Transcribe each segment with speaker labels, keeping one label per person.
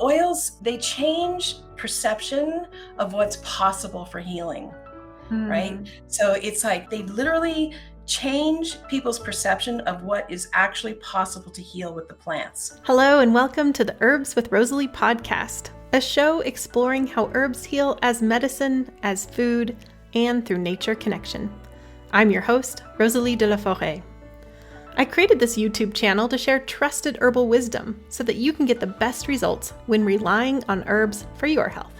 Speaker 1: oils, they change perception of what's possible for healing, right? So it's like they literally change people's perception of what is actually possible to heal with the plants.
Speaker 2: Hello and welcome to the Herbs with Rosalee podcast, a show exploring how herbs heal as medicine, as food, and through nature connection. I'm your host, Rosalee de la Forêt. I created this YouTube channel to share trusted herbal wisdom so that you can get the best results when relying on herbs for your health.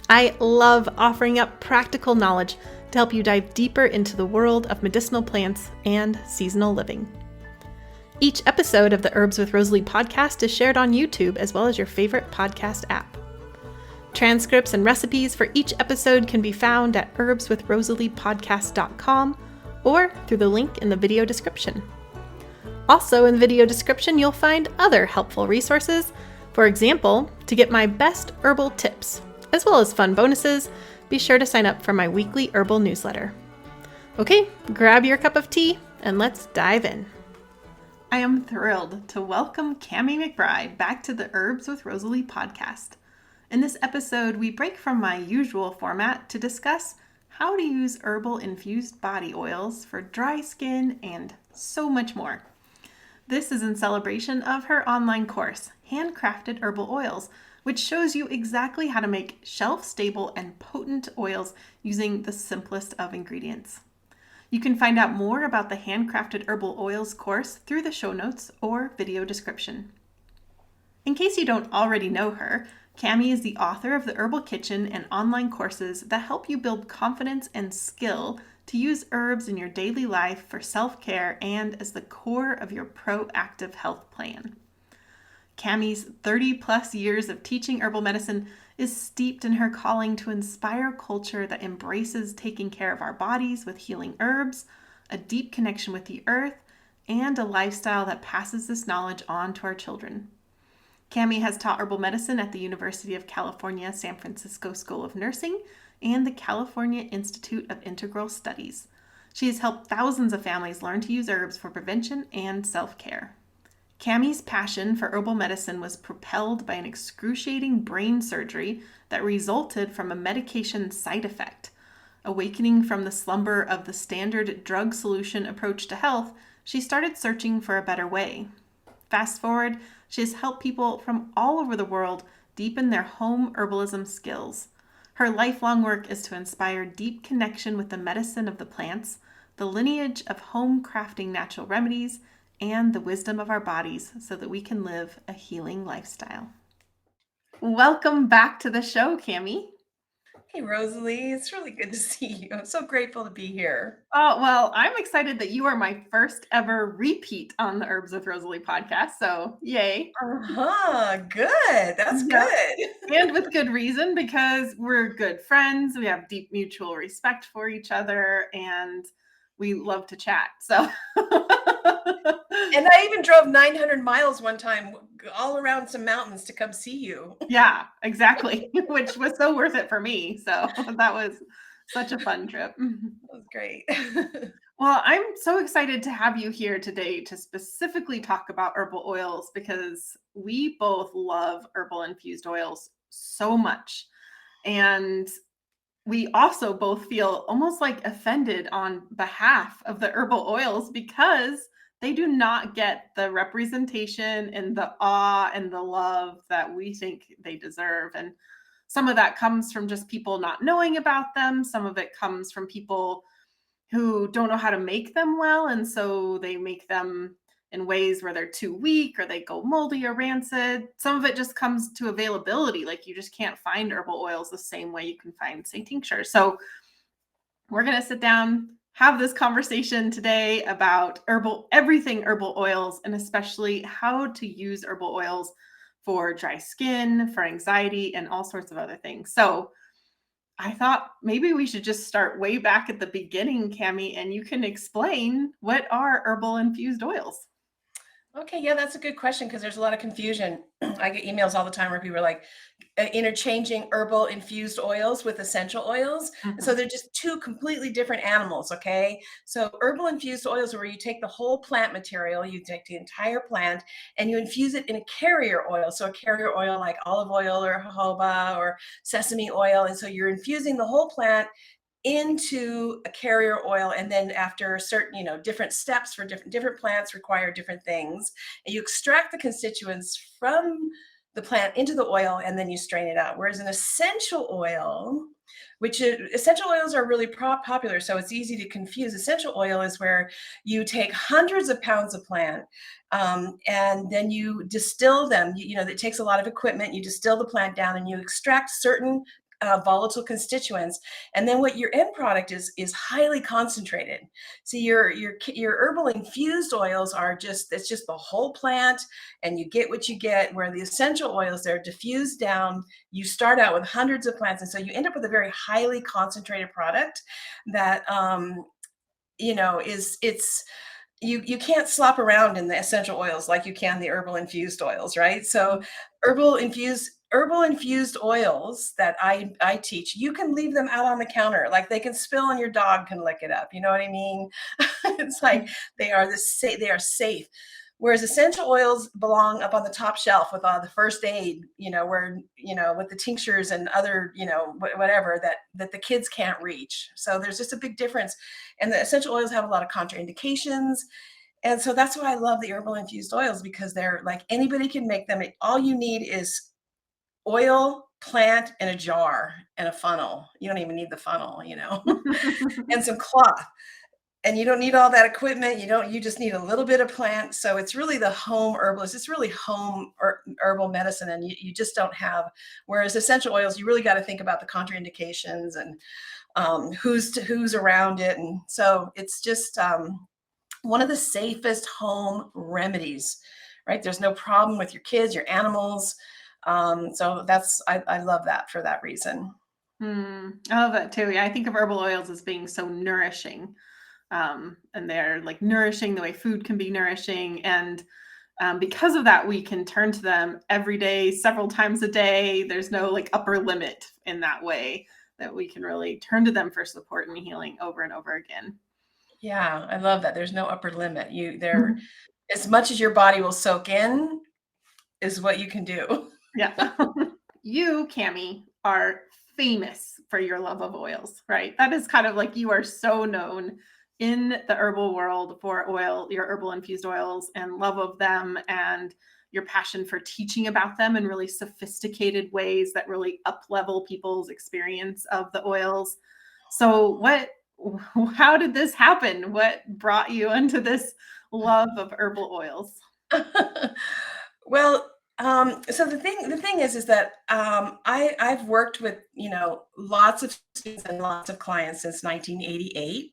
Speaker 2: I love offering up practical knowledge to help you dive deeper into the world of medicinal plants and seasonal living. Each episode of the Herbs with Rosalee podcast is shared on YouTube as well as your favorite podcast app. Transcripts and recipes for each episode can be found at herbswithrosaleepodcast.com or through the link in the video description. Also in the video description, you'll find other helpful resources. For example, to get my best herbal tips, as well as fun bonuses, be sure to sign up for my weekly herbal newsletter. Okay, grab your cup of tea and let's dive in. I am thrilled to welcome Kami McBride back to the Herbs with Rosalee podcast. In this episode, we break from my usual format to discuss how to use herbal infused body oils for dry skin and so much more. This is in celebration of her online course, Handcrafted Herbal Oils, which shows you exactly how to make shelf-stable and potent oils using the simplest of ingredients. You can find out more about the Handcrafted Herbal Oils course through the show notes or video description. In case you don't already know her, Kami is the author of the Herbal Kitchen and online courses that help you build confidence and skill to use herbs in your daily life for self-care and as the core of your proactive health plan. Kami's 30-plus years of teaching herbal medicine is steeped in her calling to inspire a culture that embraces taking care of our bodies with healing herbs, a deep connection with the earth, and a lifestyle that passes this knowledge on to our children. Kami has taught herbal medicine at the University of California, San Francisco School of Nursing and the California Institute of Integral Studies. She has helped thousands of families learn to use herbs for prevention and self-care. Kami's passion for herbal medicine was propelled by an excruciating brain surgery that resulted from a medication side effect. Awakening from the slumber of the standard drug solution approach to health, she started searching for a better way. Fast forward, she has helped people from all over the world deepen their home herbalism skills. Her lifelong work is to inspire deep connection with the medicine of the plants, the lineage of home crafting natural remedies, and the wisdom of our bodies so that we can live a healing lifestyle. Welcome back to the show, Kami.
Speaker 1: Hey, Rosalee, it's really good to see you. I'm so grateful to be here.
Speaker 2: Oh, well, I'm excited that you are my first ever repeat on the Herbs with Rosalee podcast, so yay.
Speaker 1: Good. That's good.
Speaker 2: And with good reason, because we're good friends, we have deep mutual respect for each other, and we love to chat, so...
Speaker 1: And I even drove 900 miles one time all around some mountains to come see you.
Speaker 2: Yeah, exactly, which was so worth it for me. So that was such a fun trip.
Speaker 1: That was great.
Speaker 2: Well, I'm so excited to have you here today to specifically talk about herbal oils because we both love herbal infused oils so much. And we also both feel almost like offended on behalf of the herbal oils because they do not get the representation and the awe and the love that we think they deserve. And some of that comes from just people not knowing about them. Some of it comes from people who don't know how to make them well. And so they make them in ways where they're too weak or they go moldy or rancid. Some of it just comes to availability. Like you just can't find herbal oils the same way you can find, say, tinctures. So we're going to sit down, have this conversation today about everything herbal oils, and especially how to use herbal oils for dry skin, for anxiety, and all sorts of other things. So I thought maybe we should just start way back at the beginning, Kami, and you can explain what are herbal infused oils.
Speaker 1: Okay, yeah, that's a good question because there's a lot of confusion. I get emails all the time where people are like interchanging herbal infused oils with essential oils. And so
Speaker 2: Mhm.
Speaker 1: they're just two completely different animals, okay? So herbal infused oils are where you take the whole plant material, you take the entire plant and you infuse it in a carrier oil. So a carrier oil like olive oil or jojoba or sesame oil. And so you're infusing the whole plant into a carrier oil, and then after certain different steps for different plants require different things, and you extract the constituents from the plant into the oil and then you strain it out. Whereas an essential oil, essential oils are really popular, so it's easy to confuse. Essential oil is where you take hundreds of pounds of plant, and then you distill them. It takes a lot of equipment. You distill the plant down and you extract certain volatile constituents, and then what your end product is highly concentrated. So your herbal infused oils are it's just the whole plant, and you get what you get. Where the essential oils, they're diffused down. You start out with hundreds of plants, and so you end up with a very highly concentrated product that is it's you can't slop around in the essential oils like you can the herbal infused oils, right? So herbal infused oils that I teach, you can leave them out on the counter, like they can spill and your dog can lick it up. You know what I mean? It's like they are safe. Whereas essential oils belong up on the top shelf with all the first aid, where with the tinctures and other, whatever that the kids can't reach. So there's just a big difference, and the essential oils have a lot of contraindications, and so that's why I love the herbal infused oils, because they're like anybody can make them. All you need is oil, plant, and a jar and a funnel. You don't even need the funnel, and some cloth. And you don't need all that equipment. You just need a little bit of plant. So it's really the home herbalist. It's really home herbal medicine. And you just don't have, whereas essential oils, you really got to think about the contraindications and who's around it. And so it's just one of the safest home remedies, right? There's no problem with your kids, your animals. So I love that for that reason.
Speaker 2: I love that too. Yeah, I think of herbal oils as being so nourishing. And they're like nourishing the way food can be nourishing. And because of that, we can turn to them every day, several times a day. There's no like upper limit in that way, that we can really turn to them for support and healing over and over again.
Speaker 1: Yeah, I love that. There's no upper limit. There, as much as your body will soak in is what you can do.
Speaker 2: Yeah. You, Kami, are famous for your love of oils, right? That is kind of like you are so known in the herbal world for your herbal infused oils and love of them, and your passion for teaching about them in really sophisticated ways that really up level people's experience of the oils. So how did this happen? What brought you into this love of herbal oils?
Speaker 1: Well, so the thing is that I've worked with lots of students and lots of clients since 1988.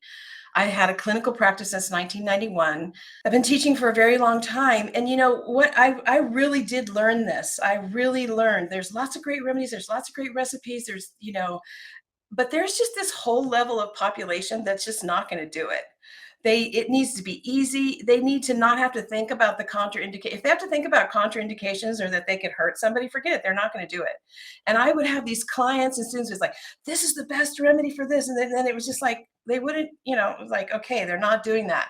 Speaker 1: I had a clinical practice since 1991. I've been teaching for a very long time, and you know what? I really did learn this. I really learned. There's lots of great remedies. There's lots of great recipes. But there's just this whole level of population that's just not going to do it. It needs to be easy. They need to not have to think about the contraindication. If they have to think about contraindications or that they could hurt somebody, forget it. They're not going to do it. And I would have these clients and students who's like, this is the best remedy for this. And then it was just like, they wouldn't, it was like, okay, they're not doing that.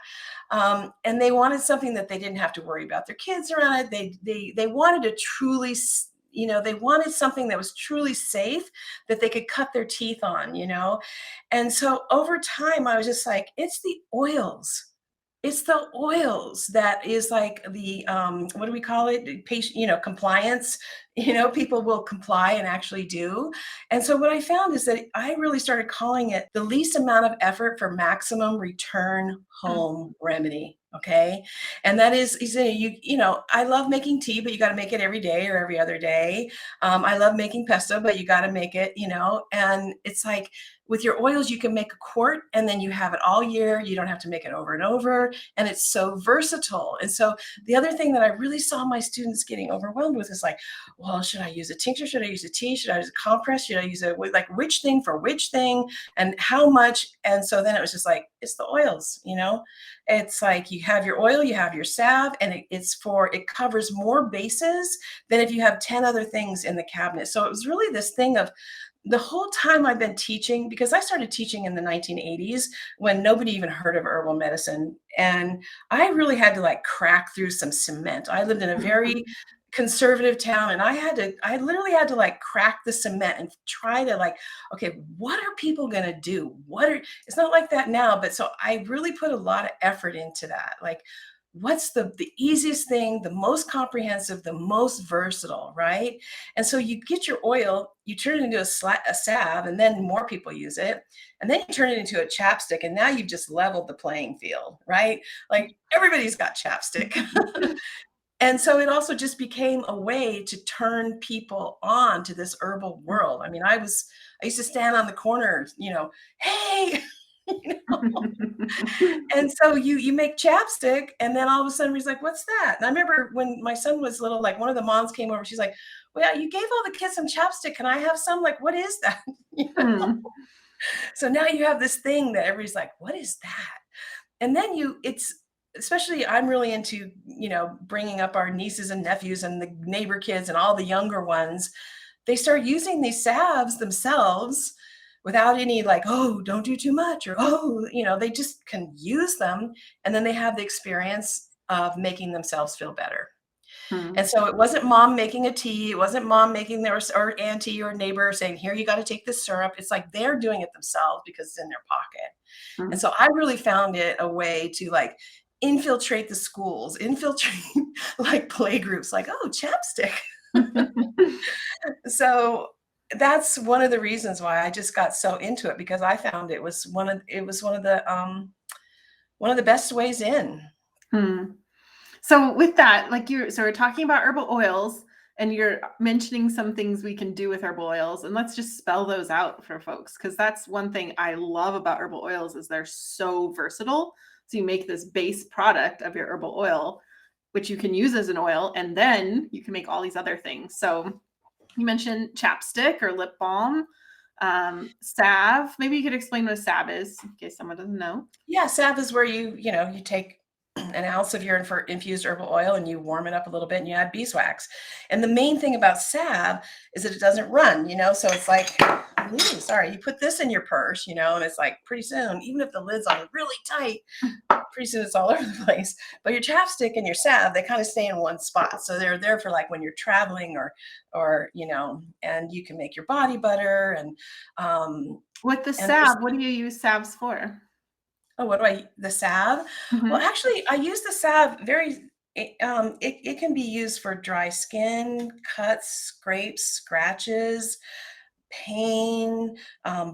Speaker 1: And they wanted something that they didn't have to worry about their kids around it. They wanted to truly, they wanted something that was truly safe that they could cut their teeth on, And so over time, I was just like, it's the oils. It's the oils that is like the what do we call it? Patient, compliance. People will comply and actually do. And so what I found is that I really started calling it the least amount of effort for maximum return home remedy. Okay. And that is I love making tea, but you got to make it every day or every other day. I love making pesto, but you got to make it, and it's like with your oils, you can make a quart and then you have it all year. You don't have to make it over and over. And it's so versatile. And so the other thing that I really saw my students getting overwhelmed with is like, well, should I use a tincture? Should I use a tea? Should I use a compress? Should I use a, like, which thing for which thing and how much? And so then it was just like, it's the oils, you know, it's like you have your oil, you have your salve, and it covers more bases than if you have 10 other things in the cabinet. So it was really this thing of, the whole time I've been teaching, because I started teaching in the 1980s when nobody even heard of herbal medicine. And I really had to like crack through some cement. I lived in a very conservative town and I literally had to like crack the cement and try to like, okay, what are people going to do? It's not like that now, but so I really put a lot of effort into that. Like, what's the easiest thing, the most comprehensive, the most versatile, right? And so you get your oil, you turn it into a salve, and then more people use it. And then you turn it into a chapstick, and now you've just leveled the playing field, right? Like everybody's got chapstick. And so it also just became a way to turn people on to this herbal world. I mean, I used to stand on the corner, you know, hey, you know? And so you make chapstick, and then all of a sudden he's like, what's that? And I remember when my son was little, like one of the moms came over, she's like, well, you gave all the kids some chapstick. Can I have some? Like, what is that? You know? So now you have this thing that everybody's like, what is that? And then especially I'm really into, you know, bringing up our nieces and nephews and the neighbor kids and all the younger ones. They start using these salves themselves without any like, oh, don't do too much, or, oh, you know, they just can use them. And then they have the experience of making themselves feel better. And so it wasn't mom making a tea. It wasn't mom making or auntie or neighbor saying, here, you got to take this syrup. It's like they're doing it themselves because it's in their pocket. And so I really found it a way to like infiltrate the schools, infiltrate like play groups, like, oh, chapstick. So that's one of the reasons why I just got so into it, because I found it was one of the best ways in.
Speaker 2: So with that, like so we're talking about herbal oils and you're mentioning some things we can do with herbal oils, and let's just spell those out for folks. Cause that's one thing I love about herbal oils is they're so versatile. So you make this base product of your herbal oil, which you can use as an oil, and then you can make all these other things. So you mentioned chapstick or lip balm, salve. Maybe you could explain what a salve is in case someone doesn't know.
Speaker 1: Yeah, salve is where you take an ounce of your infused herbal oil and you warm it up a little bit and you add beeswax. And the main thing about salve is that it doesn't run, you know, so it's like, you put this in your purse, you know, and it's like pretty soon, even if the lid's on really tight, pretty soon it's all over the place. But your chapstick and your salve, they kind of stay in one spot. So they're there for like when you're traveling or, you know, and you can make your body butter and
Speaker 2: with the salve, what do you use salves for?
Speaker 1: Oh, the salve? Well, actually, I use the salve it can be used for dry skin, cuts, scrapes, scratches, pain,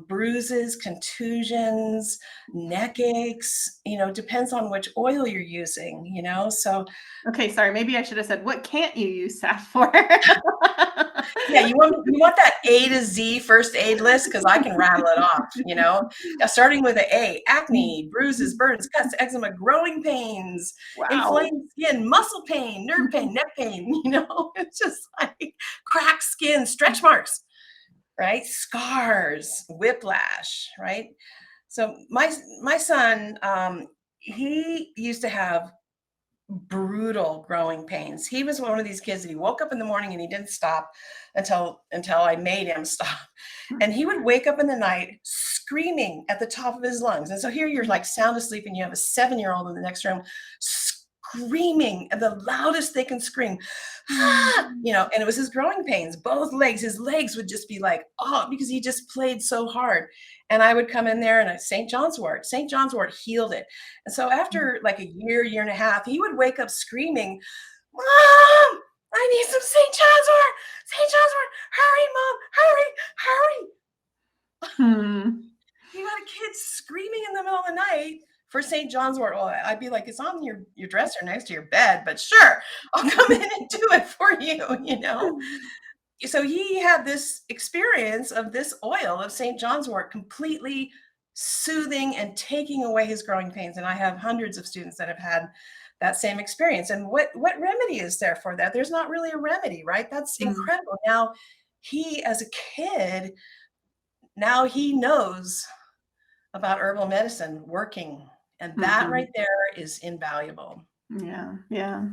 Speaker 1: bruises, contusions, neck aches, you know, depends on which oil you're using, you know, so.
Speaker 2: Okay, sorry, maybe I should have said, what can't you use salve for?
Speaker 1: Yeah, you want that A to Z first aid list, because I can rattle it off, you know. Starting with an A: acne, bruises, burns, cuts, eczema, growing pains, inflamed skin, muscle pain, nerve pain, neck pain, you know. It's just like cracked skin, stretch marks, right? Scars, whiplash, right? So my son, he used to have brutal growing pains. He was one of these kids that he woke up in the morning and he didn't stop until I made him stop. And he would wake up in the night screaming at the top of his lungs. And so here you're like sound asleep and you have a 7-year-old in the next room screaming at the loudest they can scream, you know, and it was his growing pains, both legs. His legs would just be like, oh, because he just played so hard. And I would come in there and St. John's wort healed it. And so after like a year and a half, he would wake up screaming, Mom, I need some St. John's wort. St. John's wort. Hurry, Mom, hurry. You got a kid screaming in the middle of the night for St. John's wort. Well, I'd be like, it's on your dresser next to your bed, but sure, I'll come in and do it for you, you know? so he had this experience of this oil of St. John's wort completely soothing and taking away his growing pains. And I have hundreds of students that have had that same experience. And what remedy is there for that? There's not really a remedy, right? That's
Speaker 2: Mm,
Speaker 1: incredible. Now, he, as a kid, now he knows about herbal medicine working. And that
Speaker 2: mhm.
Speaker 1: right there is invaluable.
Speaker 2: Yeah, yeah.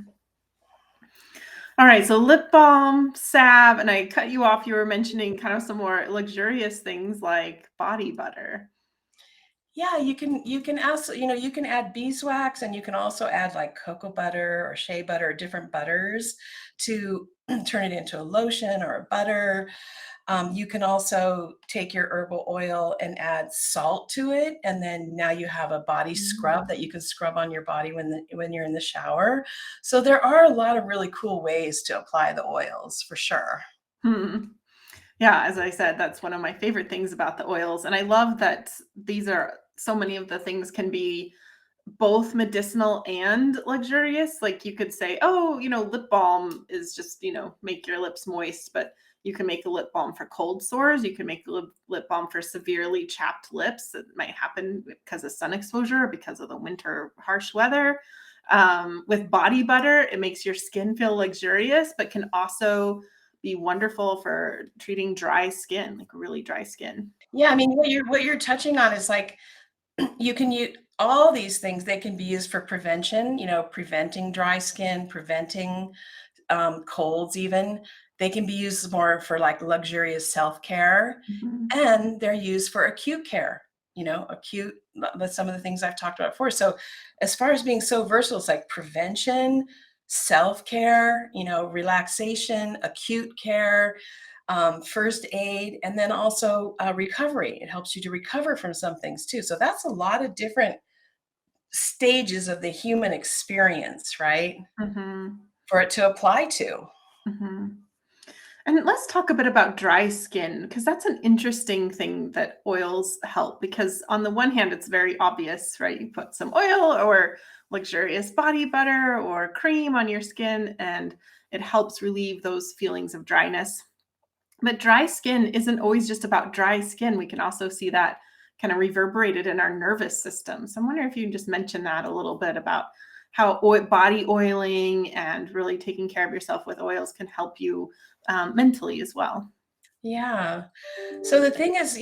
Speaker 2: All right, so lip balm, salve, and I cut you off. You were mentioning kind of some more luxurious things like body butter.
Speaker 1: Yeah, you can also, you can add beeswax, and you can also add like cocoa butter or shea butter or different butters to turn it into a lotion or a butter. You can also take your herbal oil and add salt to it, and then now you have a body scrub
Speaker 2: Mm.
Speaker 1: that you can scrub on your body when you're in the shower. So there are a lot of really cool ways to apply the oils for sure.
Speaker 2: Hmm. Yeah, as I said, that's one of my favorite things about the oils. And I love that these are so many of the things can be both medicinal and luxurious. Like you could say, oh, lip balm is just, make your lips moist, but you can make a lip balm for cold sores. You can make a lip balm for severely chapped lips that might happen because of sun exposure or because of the winter harsh weather. With body butter, it makes your skin feel luxurious, but can also be wonderful for treating dry skin, like really dry skin.
Speaker 1: Yeah, I mean, what you're touching on is like you can use all these things. They can be used for prevention, preventing dry skin, preventing colds even. They can be used more for like luxurious self-care,
Speaker 2: Mhm.
Speaker 1: and they're used for acute care, acute, that's some of the things I've talked about before. So as far as being so versatile, it's like prevention, self-care, relaxation, acute care, first aid, and then also recovery. It helps you to recover from some things too. So that's a lot of different stages of the human experience, right?
Speaker 2: Mhm.
Speaker 1: For it to apply to.
Speaker 2: Mhm. And let's talk a bit about dry skin, because that's an interesting thing that oils help. Because on the one hand, it's very obvious, right? You put some oil or luxurious body butter or cream on your skin, and it helps relieve those feelings of dryness. But dry skin isn't always just about dry skin. We can also see that kind of reverberated in our nervous system. So I'm wondering if you can just mention that a little bit about how body oiling and really taking care of yourself with oils can help you mentally as well.
Speaker 1: Yeah. So the thing is,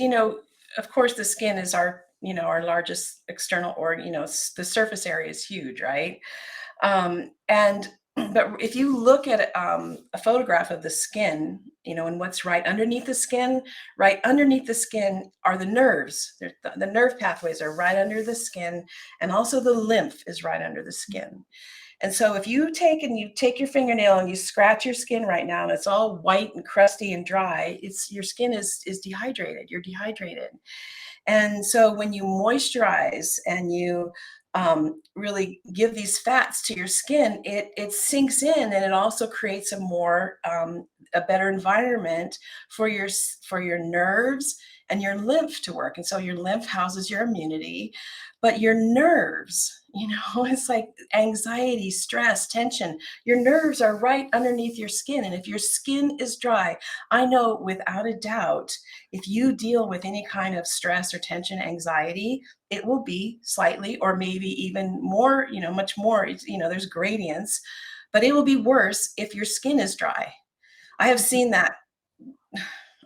Speaker 1: of course, the skin is our largest external organ. The surface area is huge, right? And but if you look at a photograph of the skin, and what's right underneath the skin are the nerves. The nerve pathways are right under the skin, and also the lymph is right under the skin. And so if you take your fingernail and you scratch your skin right now and it's all white and crusty and dry, it's your skin is dehydrated. You're dehydrated. And so when you moisturize and you really give these fats to your skin, it sinks in, and it also creates a better environment for your nerves and your lymph to work. And so your lymph houses your immunity, but your nerves, it's like anxiety, stress, tension. Your nerves are right underneath your skin, and if your skin is dry, I know without a doubt, if you deal with any kind of stress or tension, anxiety, it will be slightly or maybe even more, much more. There's gradients, but it will be worse if your skin is dry. I have seen that.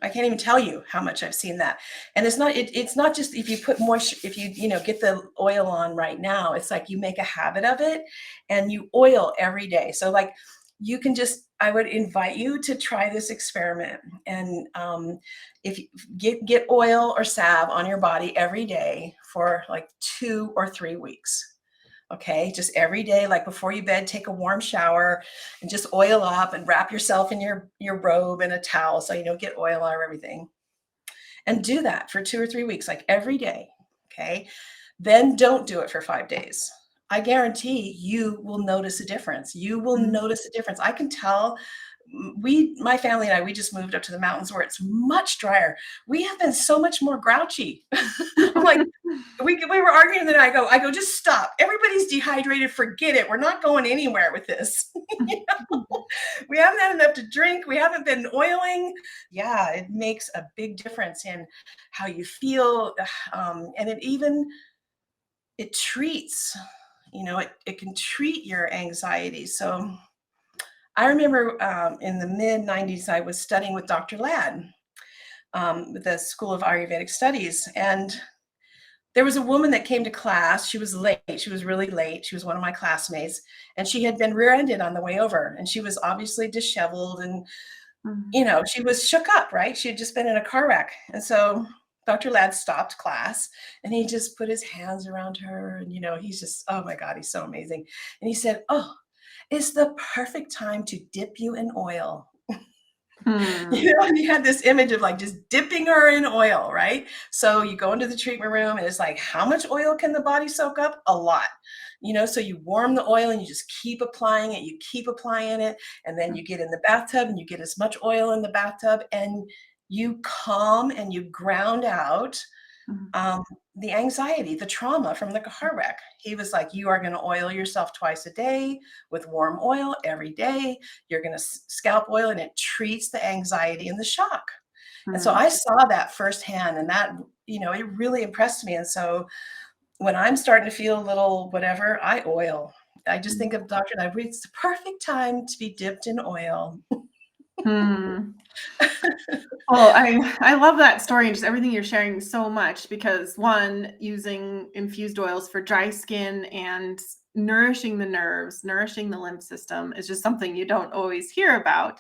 Speaker 1: I can't even tell you how much I've seen that. And it's not just if you put moisture, if you get the oil on right now, it's like you make a habit of it and you oil every day. So like I would invite you to try this experiment, and if you get oil or salve on your body every day for like 2 or 3 weeks. Okay, just every day, like before you bed, take a warm shower and just oil up and wrap yourself in your robe and a towel so you don't get oil all over everything. And do that for 2 or 3 weeks, like every day. Okay. Then don't do it for 5 days. I guarantee you will notice a difference. You will
Speaker 2: Mm.
Speaker 1: notice a difference. I can tell. My family and I, we just moved up to the mountains where it's much drier. We have been so much more grouchy. I'm like, we were arguing that I go, just stop. Everybody's dehydrated. Forget it. We're not going anywhere with this. You know? We haven't had enough to drink. We haven't been oiling. Yeah, it makes a big difference in how you feel. And it treats, it can treat your anxiety. So I remember in the mid 90s, I was studying with Dr. Ladd with the School of Ayurvedic Studies. And there was a woman that came to class. She was late. She was really late. She was one of my classmates, and she had been rear-ended on the way over. And she was obviously disheveled, and she was shook up, right? She had just been in a car wreck. And so Dr. Ladd stopped class, and he just put his hands around her. And he's just, oh my God, he's so amazing. And he said, "Oh, it's the perfect time to dip you in oil." And you had this image of like just dipping her in oil, right? So you go into the treatment room and it's like, how much oil can the body soak up? A lot. So you warm the oil and you just keep applying it, you keep applying it, and then you get in the bathtub and you get as much oil in the bathtub, and you calm and you ground out um, the anxiety, the trauma from the car wreck. He was like, you are going to oil yourself twice a day with warm oil every day. You're going to scalp oil, and it treats the anxiety and the shock. And so I saw that firsthand, and that, it really impressed me. And so when I'm starting to feel a little whatever, I oil. I just think of Dr. Nyberg. It's the perfect time to be dipped in oil.
Speaker 2: Well, I love that story and just everything you're sharing so much, because one, using infused oils for dry skin and nourishing the nerves, nourishing the lymph system is just something you don't always hear about.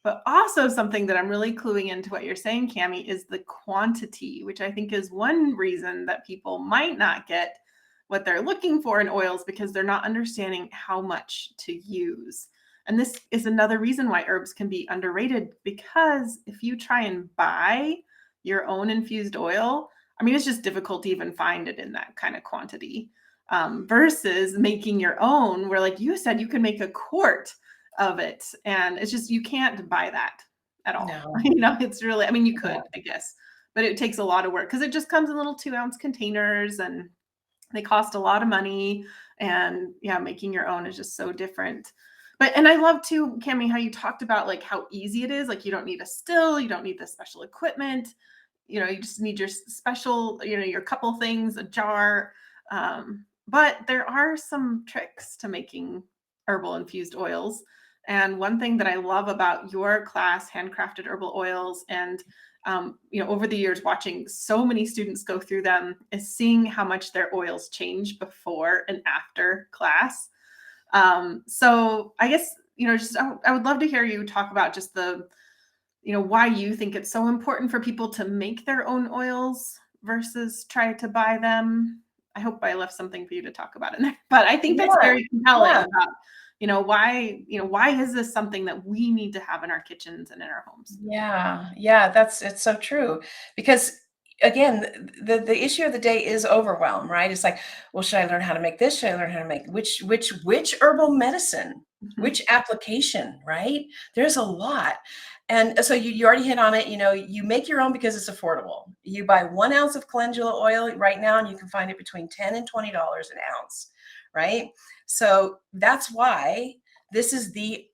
Speaker 2: But also something that I'm really cluing into what you're saying, Kami, is the quantity, which I think is one reason that people might not get what they're looking for in oils, because they're not understanding how much to use. And this is another reason why herbs can be underrated, because if you try and buy your own infused oil, I mean, it's just difficult to even find it in that kind of quantity, versus making your own, where, like you said, you can make a quart of it. And it's just, you can't buy that at all.
Speaker 1: No.
Speaker 2: It's really, I mean, you could, I guess, but it takes a lot of work because it just comes in little 2-ounce containers and they cost a lot of money. And yeah, making your own is just so different. And I love too, Kami, how you talked about like how easy it is. Like you don't need a still, you don't need the special equipment. You just need your special, your couple things, a jar. But there are some tricks to making herbal infused oils. And one thing that I love about your class, Handcrafted Herbal Oils, and over the years watching so many students go through them, is seeing how much their oils change before and after class. So I guess, I would love to hear you talk about just the, why you think it's so important for people to make their own oils versus try to buy them. I hope I left something for you to talk about in there, but I think that's very compelling about, why is this something that we need to have in our kitchens and in our homes?
Speaker 1: Yeah. It's so true. Because again, the issue of the day is overwhelm, right? It's like, well, should I learn how to make this? Should I learn how to make which herbal medicine, which application, right? There's a lot. And so you already hit on it. You make your own because it's affordable. You buy 1 ounce of calendula oil right now, and you can find it between $10 and $20 an ounce, right? So that's why this is the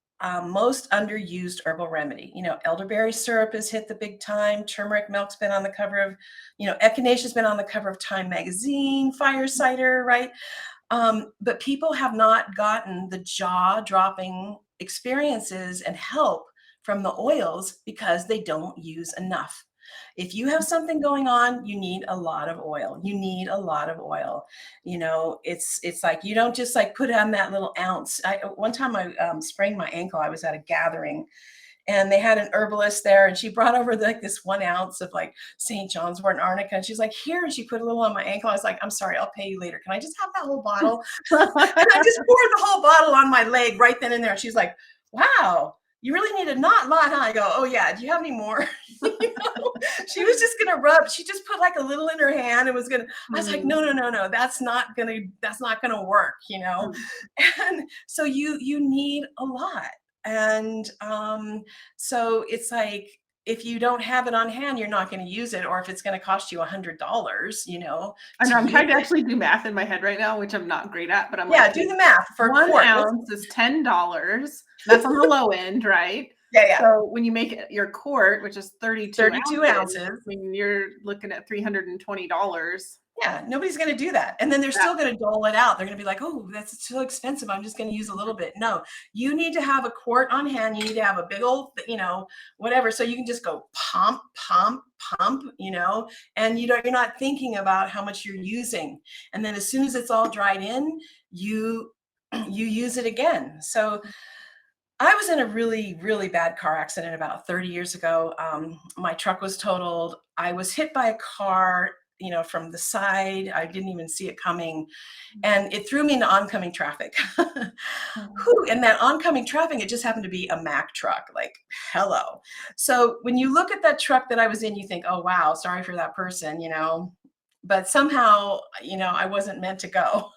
Speaker 1: most underused herbal remedy. Elderberry syrup has hit the big time. Turmeric milk's been on the cover of, echinacea's been on the cover of Time magazine, fire cider, right? But people have not gotten the jaw-dropping experiences and help from the oils because they don't use enough. If you have something going on, you need a lot of oil. You need a lot of oil. It's like you don't just like put on that little ounce. One time I sprained my ankle. I was at a gathering, and they had an herbalist there, and she brought over like this 1 ounce of like St. John's wort and arnica, and she's like, here, and she put a little on my ankle. I was like, I'm sorry, I'll pay you later. Can I just have that whole bottle? And I just poured the whole bottle on my leg right then and there. She's like, wow, you really need a lot, huh? I go, oh yeah, do you have any more? She was just gonna rub. She just put like a little in her hand and was gonna. I was like, no, that's not gonna work, And so you need a lot, and so it's like if you don't have it on hand, you're not going to use it. Or if it's going to cost you $100, you know,
Speaker 3: I know
Speaker 1: to
Speaker 3: I'm trying to
Speaker 1: use it.
Speaker 3: actually do math in my head right now, which I'm not great at, but I'm
Speaker 1: Yeah,
Speaker 3: like,
Speaker 1: do the math for a
Speaker 3: 1
Speaker 1: quart.
Speaker 3: ounce is $10. That's on the low end, right?
Speaker 1: Yeah.
Speaker 3: So when you make it your quart, which is 32
Speaker 1: ounces.
Speaker 3: I mean, you're looking at $320.
Speaker 1: Yeah, nobody's going to do that. And then they're still going to dole it out. They're going to be like, oh, that's so expensive. I'm just going to use a little bit. No, you need to have a quart on hand. You need to have a big old, you know, whatever. So you can just go pump, pump, pump, you know, and you're not thinking about how much you're using. And then as soon as it's all dried in, you use it again. So I was in a really, really bad car accident about 30 years ago. My truck was totaled. I was hit by a car, you know, from the side. I didn't even see it coming. And it threw me into oncoming traffic. Whew, and that oncoming traffic, it just happened to be a Mack truck, like, hello. So when you look at that truck that I was in, you think, oh, wow, sorry for that person, you know. But somehow, you know, I wasn't meant to go.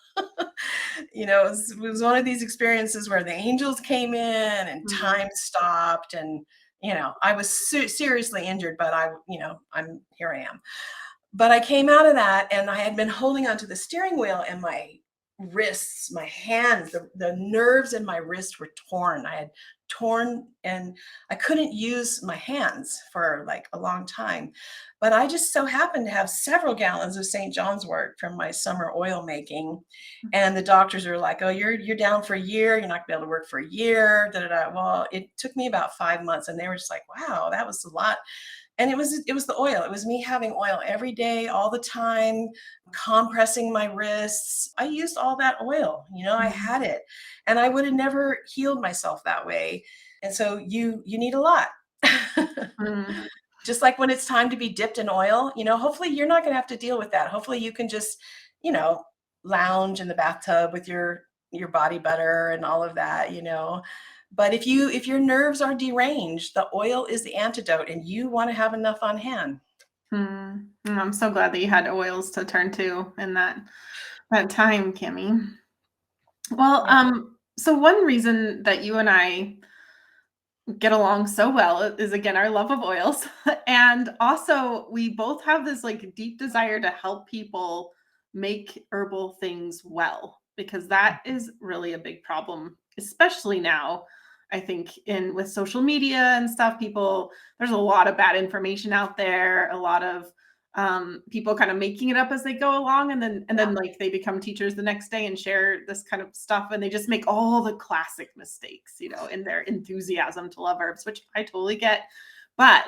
Speaker 1: You know, it was one of these experiences where the angels came in and time stopped, and you know, I was seriously injured, but you know, here I am. But I came out of that, and I had been holding onto the steering wheel, and my wrists, my hands, the nerves in my wrist were torn. I had torn, and I couldn't use my hands for like a long time. But I just so happened to have several gallons of St. John's wort from my summer oil making. And the doctors are like, oh, you're down for a year. You're not gonna be able to work for a year. Da, da, da. Well, it took me about 5 months, and they were just like, wow, that was a lot. And it was the oil. It was me having oil every day, all the time, compressing my wrists. I used all that oil, you know, I had it, and I would have never healed myself that way. And so you need a lot. Just like when it's time to be dipped in oil, you know, hopefully you're not going to have to deal with that. Hopefully you can just, you know, lounge in the bathtub with your body butter and all of that, you know. But if your nerves are deranged, the oil is the antidote, and you want to have enough on hand.
Speaker 3: I'm so glad that you had oils to turn to in that time, Kami. Well, so one reason that you and I get along so well is, again, our love of oils. And also we both have this like deep desire to help people make herbal things well, because that is really a big problem, especially now. I think with social media and stuff, there's a lot of bad information out there, a lot of people kind of making it up as they go along, and then like they become teachers the next day and share this kind of stuff, and they just make all the classic mistakes, you know, in their enthusiasm to love herbs, which I totally get. But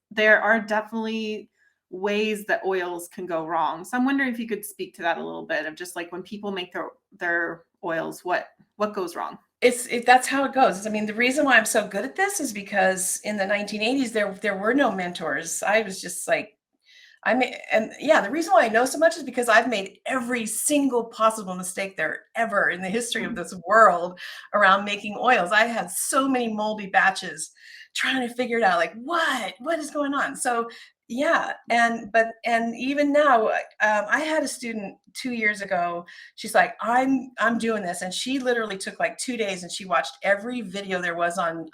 Speaker 3: there are definitely ways that oils can go wrong. So I'm wondering if you could speak to that a little bit, of just like when people make their oils, what goes wrong?
Speaker 1: That's how it goes. I mean, the reason why I'm so good at this is because in the 1980s there were no mentors. I was just like, the reason why I know so much is because I've made every single possible mistake there ever in the history of this world around making oils. I had so many moldy batches trying to figure it out, like what is going on. So yeah, and even now, I had a student 2 years ago. She's like, I'm doing this, and she literally took like 2 days, and she watched every video there was on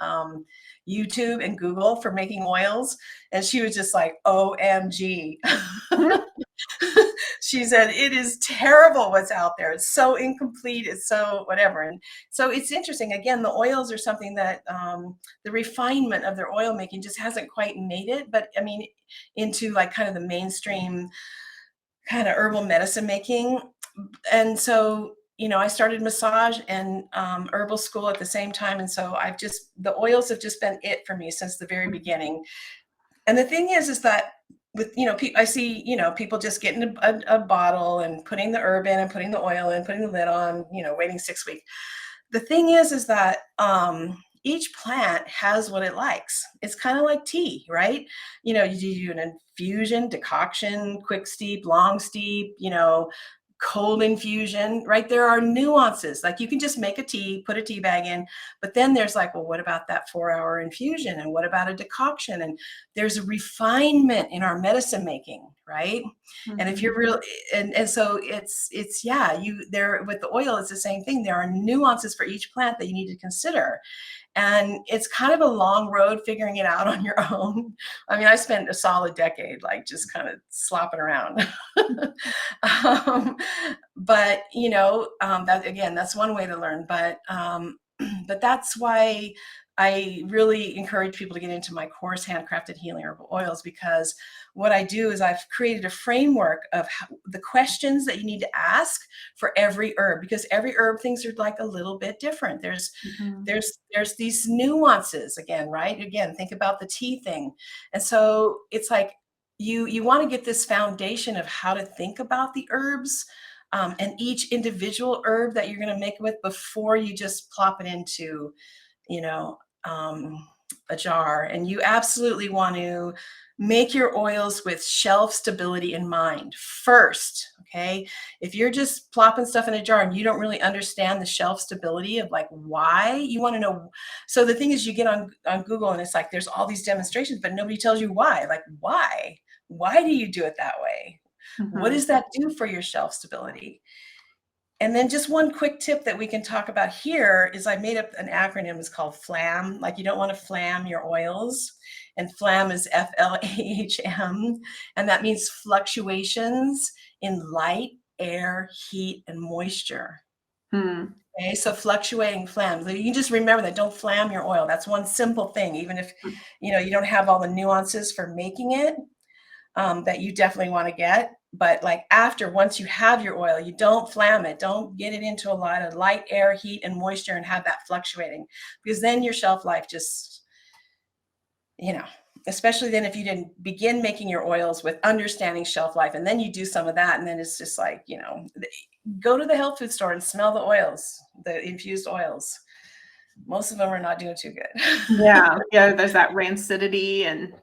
Speaker 1: YouTube and Google for making oils, and she was just like, OMG. She said, it is terrible what's out there. It's so incomplete. It's so whatever. And so it's interesting. Again, the oils are something that the refinement of their oil making just hasn't quite made it. But I mean, into like kind of the mainstream kind of herbal medicine making. And so, you know, I started massage and herbal school at the same time. And so the oils have just been it for me since the very beginning. And the thing is that with, you know, I see, you know, people just getting a bottle and putting the herb in and putting the oil in, putting the lid on, you know, waiting 6 weeks. The thing is that each plant has what it likes. It's kind of like tea, right? You know, you do an infusion, decoction, quick steep, long steep, you know, cold infusion, right? There are nuances. Like you can just make a tea, put a tea bag in, but then there's like, well, what about that 4-hour infusion? And what about a decoction? And there's a refinement in our medicine making, right? And if you're real, and so it's there with the oil, it's the same thing. There are nuances for each plant that you need to consider. And it's kind of a long road figuring it out on your own. I mean, I spent a solid decade like just kind of slopping around. um, but that again, that's one way to learn. But that's why I really encourage people to get into my course, Handcrafted Healing Herbal Oils, because what I do is I've created a framework of the questions that you need to ask for every herb, because every herb things are like a little bit different. There's these nuances again, right? Again, think about the tea thing. And so it's like you want to get this foundation of how to think about the herbs, and each individual herb that you're going to make it with before you just plop it into, you know, a jar. And you absolutely want to make your oils with shelf stability in mind first. Okay. If you're just plopping stuff in a jar and you don't really understand the shelf stability of like why, you want to know. So the thing is, you get on Google and it's like there's all these demonstrations, but nobody tells you why. Like why do you do it that way? What does that do for your shelf stability? And then just one quick tip that we can talk about here is I made up an acronym. It's called FLAM. Like you don't want to flam your oils. And FLAM is FLAHM. And that means fluctuations in light, air, heat, and moisture. Okay, so fluctuating flams. So you can just remember that. Don't flam your oil. That's one simple thing. Even if you don't have all the nuances for making it, that you definitely want to get. But like once you have your oil, you don't flam it. Don't get it into a lot of light, air, heat, and moisture and have that fluctuating, because then your shelf life just, especially then if you didn't begin making your oils with understanding shelf life, and then you do some of that, and then it's just like, go to the health food store and smell the oils, the infused oils. Most of them are not doing too good.
Speaker 3: Yeah. There's that rancidity, and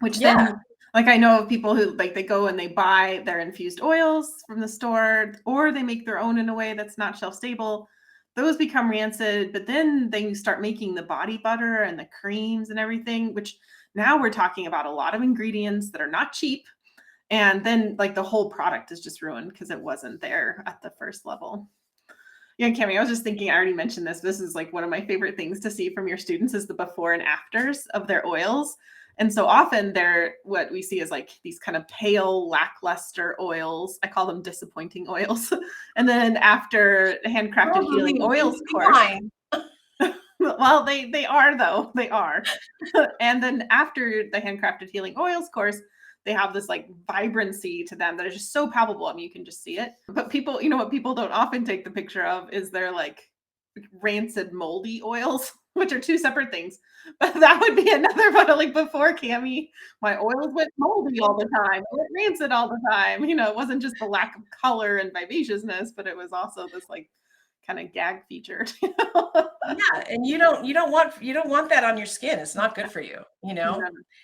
Speaker 3: which then, like, I know of people who like they go and they buy their infused oils from the store, or they make their own in a way that's not shelf stable. Those become rancid, but then they start making the body butter and the creams and everything, which now we're talking about a lot of ingredients that are not cheap. And then like the whole product is just ruined because it wasn't there at the first level. Yeah, Kami, I was just thinking, I already mentioned this. This is like one of my favorite things to see from your students is the before and afters of their oils. And so often what we see is like these kind of pale, lackluster oils. I call them disappointing oils. And then after the Handcrafted Healing Oils course, well, they are though. They are. And then after the Handcrafted Healing Oils course, they have this like vibrancy to them that is just so palpable. I mean, you can just see it. But people, what people don't often take the picture of is their like rancid, moldy oils, which are two separate things. But that would be another photo. Like before Kami, my oils went moldy all the time, went rancid all the time. It wasn't just the lack of color and vivaciousness, but it was also this like kind of gag feature.
Speaker 1: Yeah, and you don't want that on your skin. It's not good for you,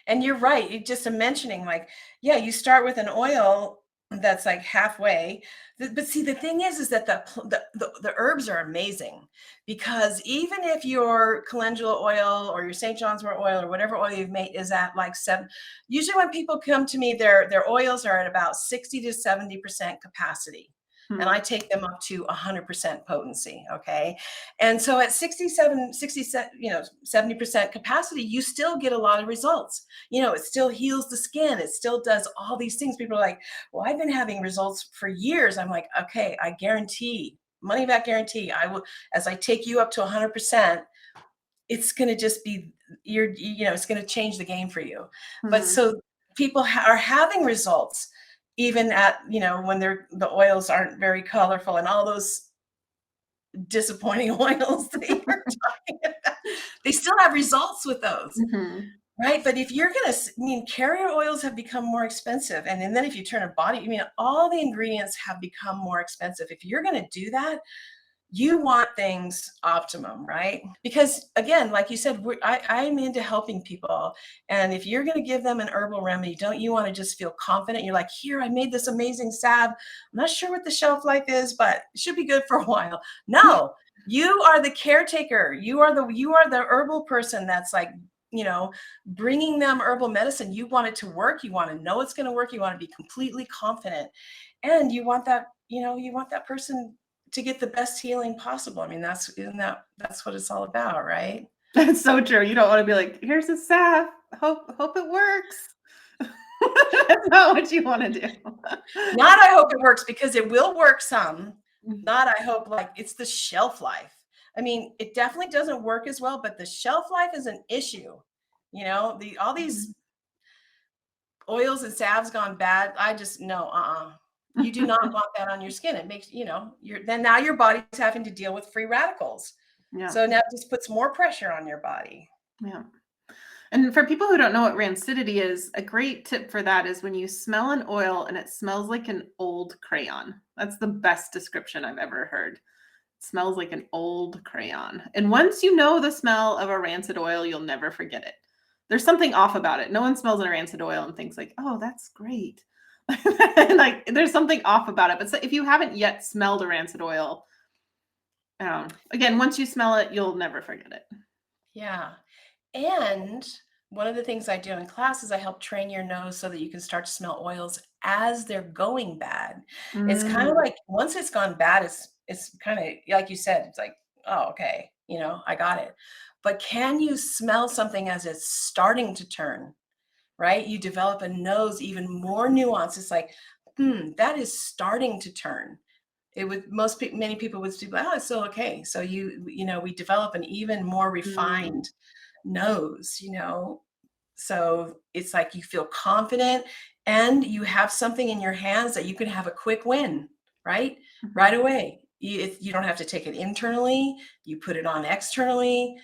Speaker 1: And you're right. You just mentioning like, you start with an oil that's like halfway. But see, the thing is that the herbs are amazing, because even if your calendula oil or your St. John's wort oil or whatever oil you've made is at like 7, usually when people come to me, their oils are at about 60 to 70% capacity. And I take them up to 100% potency. Okay. And so at 70% capacity, you still get a lot of results. It still heals the skin. It still does all these things. People are like, well, I've been having results for years. I'm like, okay, I guarantee, money back guarantee. I will, as I take you up to 100%, it's going to just be it's going to change the game for you. But so people are having results even at, when the oils aren't very colorful and all those disappointing oils that you're talking about, they still have results with those. Right. But if you're going to, carrier oils have become more expensive. And then if you turn a body, all the ingredients have become more expensive. If you're going to do that, you want things optimum, right? Because again, like you said, I'm into helping people. And if you're going to give them an herbal remedy, don't you want to just feel confident? You're like, here, I made this amazing salve. I'm not sure what the shelf life is, but it should be good for a while. No, you are the caretaker. You are the herbal person that's like, bringing them herbal medicine. You want it to work. You want to know it's going to work. You want to be completely confident. And you want that, you want that person to get the best healing possible. That's what it's all about, right?
Speaker 3: That's so true. You don't want to be like, here's a salve. Hope it works. That's not what you want to do.
Speaker 1: Not I hope it works, because it will work some. Not I hope, like, it's the shelf life. I mean, it definitely doesn't work as well, but the shelf life is an issue. You know, all these oils and salves gone bad. I just no, you do not want that on your skin. It makes, now your body's having to deal with free radicals.
Speaker 3: Yeah.
Speaker 1: So now it just puts more pressure on your body.
Speaker 3: Yeah. And for people who don't know what rancidity is, a great tip for that is when you smell an oil and it smells like an old crayon. That's the best description I've ever heard. It smells like an old crayon. And once you know the smell of a rancid oil, you'll never forget it. There's something off about it. No one smells a rancid oil and thinks like, oh, that's great. Like there's something off about it. But so if you haven't yet smelled a rancid oil, again, once you smell it, you'll never forget it.
Speaker 1: Yeah. And one of the things I do in class is I help train your nose so that you can start to smell oils as they're going bad. It's kind of like once it's gone bad, it's kind of like you said, it's like, oh, okay, I got it. But can you smell something as it's starting to turn, right? You develop a nose even more nuanced. It's like, that is starting to turn. It would many people would be like, oh, it's still okay. So we develop an even more refined nose, so it's like you feel confident and you have something in your hands that you can have a quick win, right? Right away. You don't have to take it internally, you put it on externally,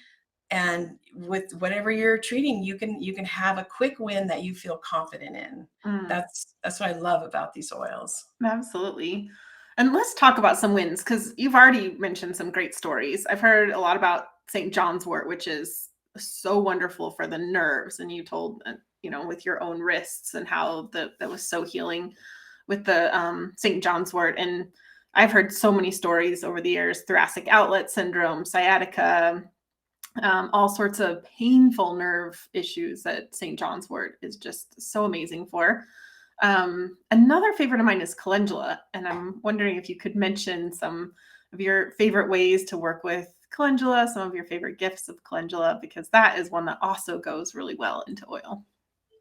Speaker 1: and with whatever you're treating, you can have a quick win that you feel confident in. That's what I love about these oils.
Speaker 3: Absolutely. And let's talk about some wins, because you've already mentioned some great stories. I've heard a lot about St. John's wort, which is so wonderful for the nerves. And you told, with your own wrists and how that was so healing with the St. John's wort. And I've heard so many stories over the years: thoracic outlet syndrome, sciatica, all sorts of painful nerve issues that St. John's wort is just so amazing for. Another favorite of mine is calendula, and I'm wondering if you could mention some of your favorite ways to work with calendula, some of your favorite gifts of calendula, because that is one that also goes really well into oil.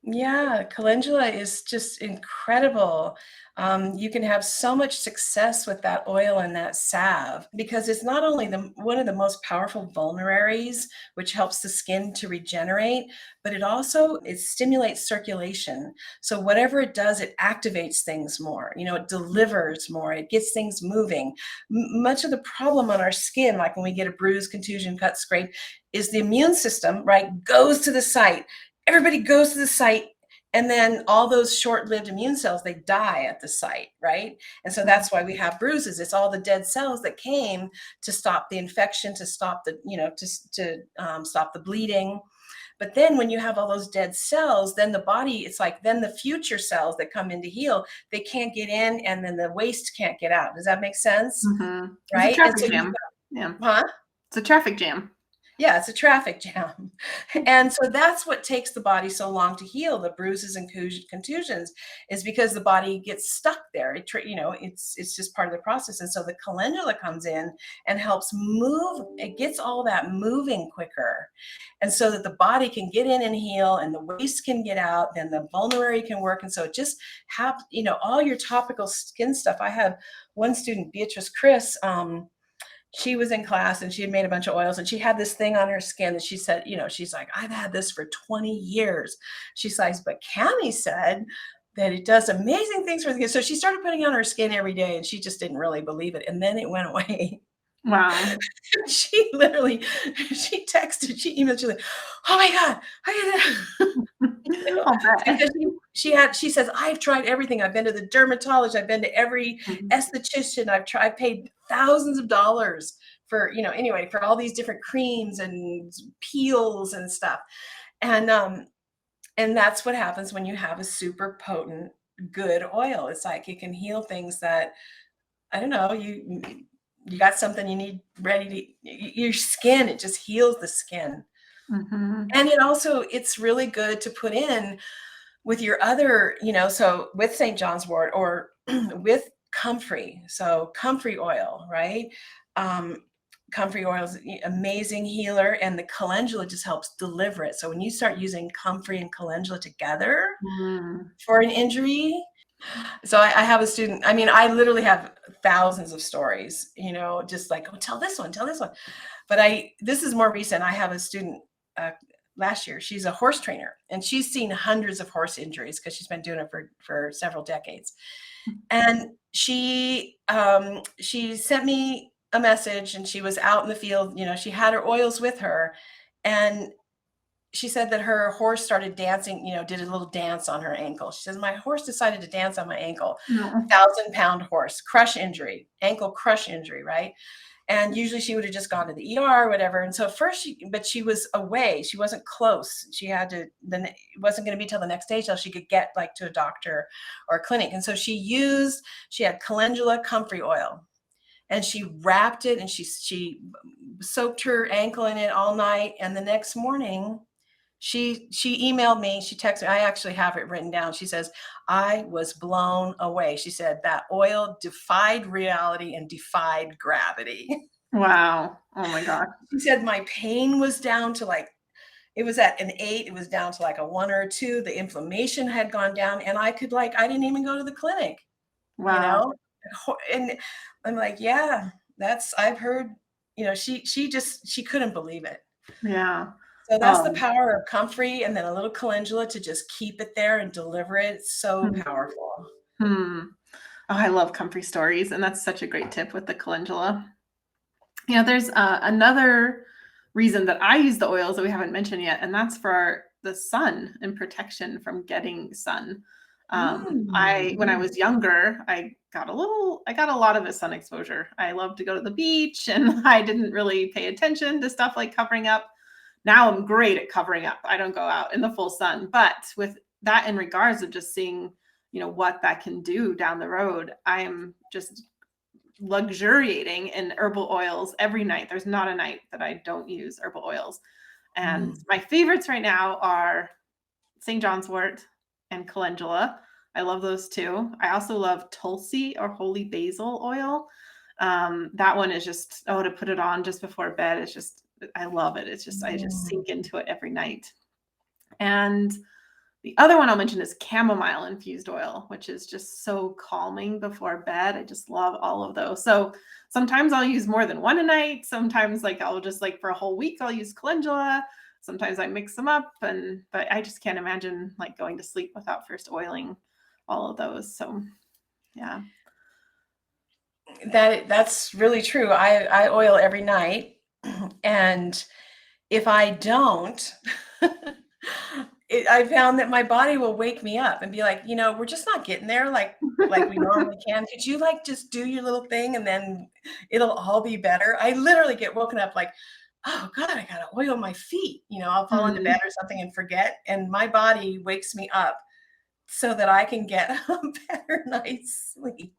Speaker 1: Yeah, calendula is just incredible. You can have so much success with that oil and that salve because it's not only one of the most powerful vulneraries, which helps the skin to regenerate, but it stimulates circulation. So whatever it does, it activates things more. It delivers more. It gets things moving. Much of the problem on our skin, like when we get a bruise, contusion, cut, scrape, is the immune system, right, goes to the site. Everybody goes to the site, and then all those short-lived immune cells, they die at the site, right? And so that's why we have bruises. It's all the dead cells that came to stop the infection, to stop the, stop the bleeding. But then when you have all those dead cells, then the body, it's like then the future cells that come in to heal, they can't get in, and then the waste can't get out. Does that make sense?
Speaker 3: Mm-hmm.
Speaker 1: Right?
Speaker 3: It's a traffic jam. Yeah.
Speaker 1: Huh?
Speaker 3: It's a traffic jam.
Speaker 1: Yeah, it's a traffic jam. And so that's what takes the body so long to heal, the bruises and contusions, is because the body gets stuck there. It's just part of the process. And so the calendula comes in and helps move. It gets all that moving quicker. And so that the body can get in and heal and the waste can get out, then the vulnerary can work. And so it just all your topical skin stuff. I have one student, Beatrice Chris, she was in class and she had made a bunch of oils and she had this thing on her skin that she said, she's like, I've had this for 20 years. She says, but Kami said that it does amazing things for the skin. So she started putting it on her skin every day and she just didn't really believe it. And then it went away.
Speaker 3: Wow.
Speaker 1: She texted, she emailed, she's like, oh my God, she says, I've tried everything. I've been to the dermatologist. I've been to every esthetician. I paid thousands of dollars for, for all these different creams and peels and stuff. And that's what happens when you have a super potent, good oil. It's like, it can heal things that, I don't know, you got something you need ready to, your skin, it just heals the skin.
Speaker 3: Mm-hmm.
Speaker 1: And it's really good to put in with your other, so with St. John's wort or with comfrey. So comfrey oil, right? comfrey oil is an amazing healer, and the calendula just helps deliver it. So when you start using comfrey and calendula together for an injury, so I have a student, I mean, I literally have thousands of stories, you know, just like, oh, tell this one, tell this one. But this is more recent. I have a student last year. She's a horse trainer, and she's seen hundreds of horse injuries because she's been doing it for several decades. And she sent me a message, and she was out in the field. You know, she had her oils with her, and she said that her horse started dancing, you know, did a little dance on her ankle. She says, my horse decided to dance on my ankle. 1,000-pound horse, crush injury, ankle crush injury, right? And usually she would have just gone to the ER or whatever. And so at first, but she was away. She wasn't close. She had to, then it wasn't going to be till the next day till she could get like to a doctor or a clinic. And so she had calendula comfrey oil, and she wrapped it, and she soaked her ankle in it all night. And the next morning, she emailed me, she texted me, I actually have it written down. She says, I was blown away. She said that oil defied reality and defied gravity.
Speaker 3: Wow. Oh my God.
Speaker 1: She said my pain was down to like, it was at an 8, it was down to like a 1 or a 2. The inflammation had gone down, and I didn't even go to the clinic.
Speaker 3: Wow.
Speaker 1: You know? And I'm like, yeah, I've heard, you know, she couldn't believe it.
Speaker 3: Yeah.
Speaker 1: So that's the power of comfrey, and then a little calendula to just keep it there and deliver it. It's so powerful.
Speaker 3: Oh, I love comfrey stories, and that's such a great tip with the calendula. You know, there's another reason that I use the oils that we haven't mentioned yet, and that's for the sun and protection from getting sun. When I was younger, I got a lot of sun exposure. I loved to go to the beach, and I didn't really pay attention to stuff like covering up. Now I'm great at covering up. I don't go out in the full sun, but with that in regards of just seeing, you know, what that can do down the road, I am just luxuriating in herbal oils every night. There's not a night that I don't use herbal oils. And my favorites right now are St. John's wort and calendula. I love those two. I also love tulsi or holy basil oil. That one is just, to put it on just before bed. It's just, I love it. It's just, I just sink into it every night. And the other one I'll mention is chamomile infused oil, which is just so calming before bed. I just love all of those. So sometimes I'll use more than one a night. Sometimes like I'll just like for a whole week, I'll use calendula. Sometimes I mix them up, but I just can't imagine like going to sleep without first oiling all of those. So yeah.
Speaker 1: That's really true. I oil every night. And if I don't, I found that my body will wake me up and be like, you know, we're just not getting there like we normally can. Could you like just do your little thing and then it'll all be better? I literally get woken up like, oh God, I gotta oil my feet. You know, I'll fall into bed or something and forget, and my body wakes me up so that I can get a better night's sleep.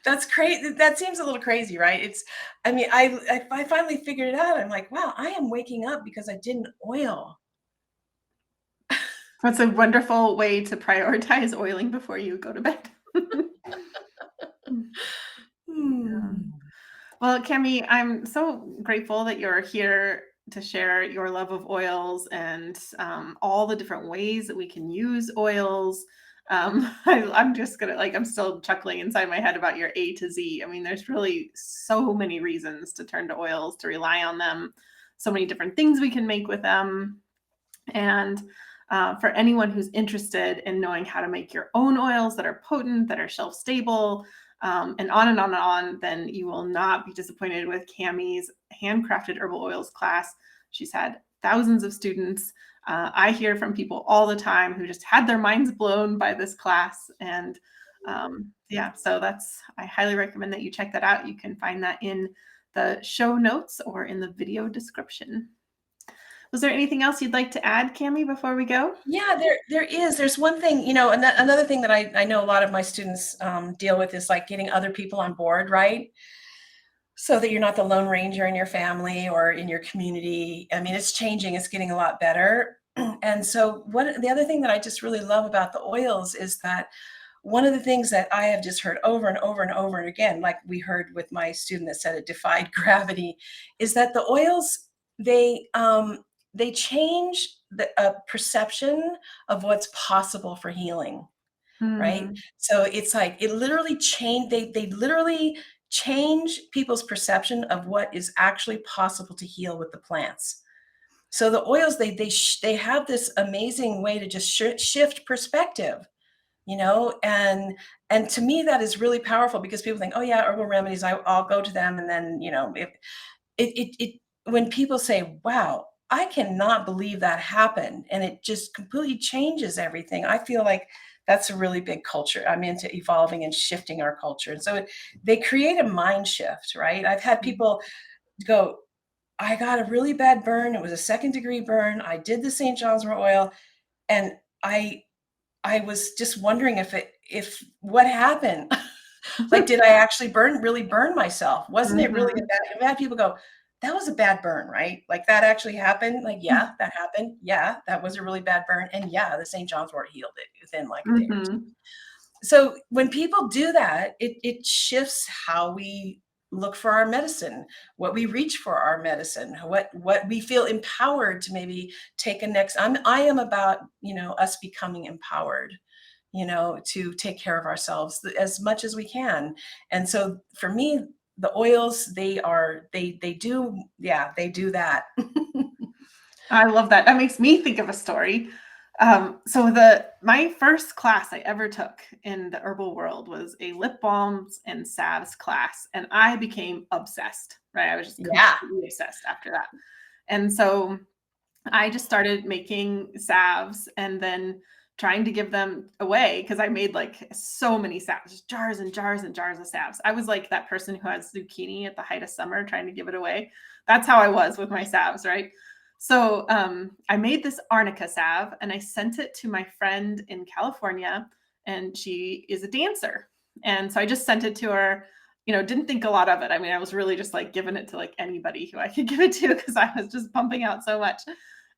Speaker 1: That's crazy. That seems a little crazy, right? I finally figured it out. I'm like, wow, I am waking up because I didn't oil.
Speaker 3: That's a wonderful way to prioritize oiling before you go to bed. Well, Kami, I'm so grateful that you're here to share your love of oils and all the different ways that we can use oils. I'm just gonna I'm still chuckling inside my head about your A to Z. I mean, there's really so many reasons to turn to oils, to rely on them, so many different things we can make with them. And for anyone who's interested in knowing how to make your own oils that are potent, that are shelf stable, and on and on and on, then you will not be disappointed with Kami's Handcrafted Herbal Oils class. She's had thousands of students. I hear from people all the time who just had their minds blown by this class. And so I highly recommend that you check that out. You can find that in the show notes or in the video description. Was there anything else you'd like to add, Kami, before we go?
Speaker 1: Yeah, there is. There's one thing, you know, and another thing that I know a lot of my students deal with is like getting other people on board, right? So that you're not the Lone Ranger in your family or in your community. I mean, it's changing. It's getting a lot better. And so the other thing that I just really love about the oils is that one of the things that I have just heard over and over and over and again, like we heard with my student that said it defied gravity, is that the oils, they change the perception of what's possible for healing, right?
Speaker 3: Mm,
Speaker 1: So it's like it literally change they literally change people's perception of what is actually possible to heal with the plants. So the oils, they have this amazing way to just shift perspective, and to me that is really powerful because people think, oh yeah, herbal remedies, I'll go to them, and then if it when people say, wow, I cannot believe that happened, and it just completely changes everything. I feel like that's a really big culture. I'm into evolving and shifting our culture, and so they create a mind shift, right? I've had people go, I got a really bad burn. It was a second-degree burn. I did the St. John's wort oil, and I was just wondering if what happened? Like, did I actually really burn myself? Wasn't it really
Speaker 3: mhm,
Speaker 1: I've had people go, "That was a bad burn, right? Like, that actually happened?" Like, "Yeah, that happened. Yeah, that was a really bad burn, and yeah, the St. John's wort healed it within, like, a day or 2."
Speaker 3: mhm.
Speaker 1: So when people do that, it shifts how we look for our medicine, what we reach for our medicine, what we feel empowered to maybe take a next. I am about, us becoming empowered, to take care of ourselves as much as we can. And so for me, the oils, they do, yeah, they do that.
Speaker 3: I love that. That makes me think of a story. So the my first class I ever took in the herbal world was a lip balms and salves class, and I became obsessed. Right, I was just
Speaker 1: Yeah.
Speaker 3: completely obsessed after that. And so I just started making salves and then trying to give them away because I made like so many salves, just jars and jars and jars of salves. I was like that person who has zucchini at the height of summer trying to give it away. That's how I was with my salves, right? So I made this arnica salve and I sent it to my friend in California, and she is a dancer. And so I just sent it to her, didn't think a lot of it. I mean, I was really just like giving it to like anybody who I could give it to because I was just pumping out so much.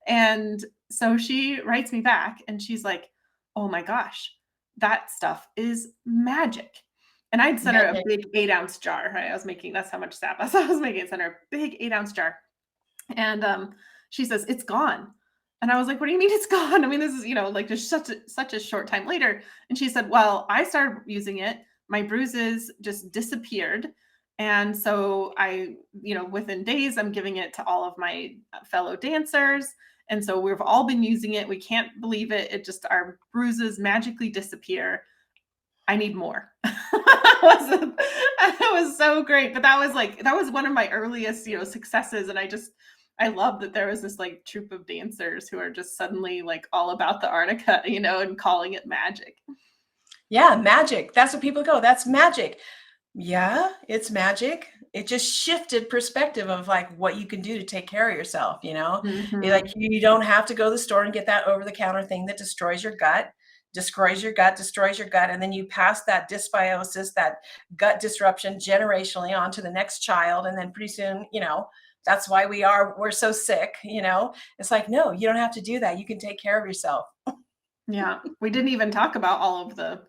Speaker 3: And so she writes me back and she's like, "Oh my gosh, that stuff is magic." And I'd sent her a
Speaker 1: Magic.
Speaker 3: big 8-ounce jar, right? That's how much sap I was making. I sent her a big 8-ounce jar. And she says, "It's gone." And I was like, "What do you mean it's gone? I mean, this is, like just such a short time later." And she said, "Well, I started using it. My bruises just disappeared. And so within days, I'm giving it to all of my fellow dancers. And so we've all been using it. We can't believe it. Our bruises magically disappear. I need more." It was so great. But that was one of my earliest, successes. And I love that there was this like troupe of dancers who are just suddenly like all about the arnica, and calling it magic.
Speaker 1: Yeah, magic. That's what people go. That's magic. Yeah, it's magic. It just shifted perspective of like what you can do to take care of yourself, you know? Like
Speaker 3: Mhm.
Speaker 1: you don't have to go to the store and get that over the counter thing that destroys your gut, and then you pass that dysbiosis, that gut disruption generationally onto the next child, and then pretty soon, that's why we're so sick. It's like, no, you don't have to do that. You can take care of yourself.
Speaker 3: Yeah. We didn't even talk about all of the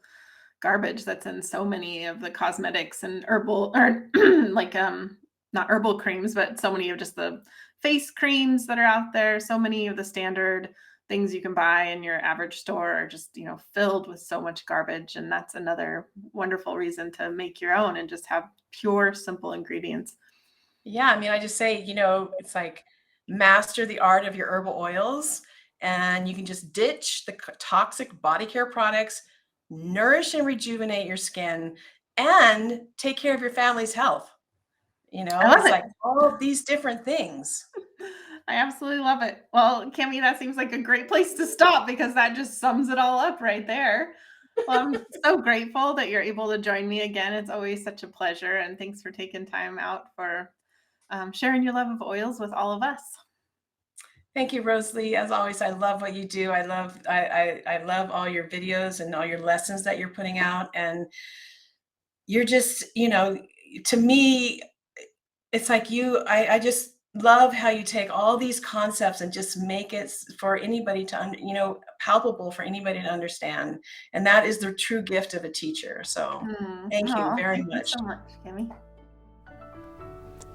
Speaker 3: garbage that's in so many of the cosmetics and herbal or like not herbal creams, but so many of just the face creams that are out there. So many of the standard things you can buy in your average store are just, filled with so much garbage. And that's another wonderful reason to make your own and just have pure, simple ingredients.
Speaker 1: Yeah, I mean, I just say, it's like master the art of your herbal oils, and you can just ditch the toxic body care products, nourish and rejuvenate your skin, and take care of your family's health.
Speaker 3: I love
Speaker 1: It's
Speaker 3: it.
Speaker 1: like all of these different things.
Speaker 3: I absolutely love it. Well, Cami, that seems like a great place to stop because that just sums it all up right there. Well, I'm so grateful that you're able to join me again. It's always such a pleasure. And thanks for taking time out for sharing your love of oils with all of us.
Speaker 1: Thank you, Rosalie. As always, I love what you do. I love all your videos and all your lessons that you're putting out. And you're just, to me, it's like I just love how you take all these concepts and just make it for anybody to, palpable for anybody to understand. And that is the true gift of a teacher. So thank you
Speaker 3: Oh,
Speaker 1: very
Speaker 3: thank you
Speaker 1: much.
Speaker 3: so much, Kami.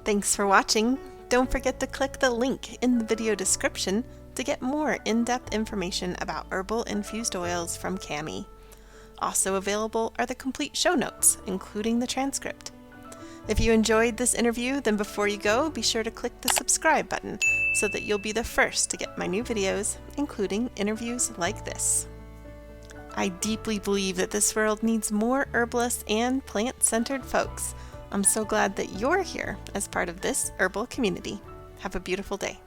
Speaker 2: Thanks for watching. Don't forget to click the link in the video description to get more in-depth information about herbal infused oils from Kami. Also available are the complete show notes, including the transcript. If you enjoyed this interview, then before you go, be sure to click the subscribe button so that you'll be the first to get my new videos, including interviews like this. I deeply believe that this world needs more herbalists and plant-centered folks. I'm so glad that you're here as part of this herbal community. Have a beautiful day.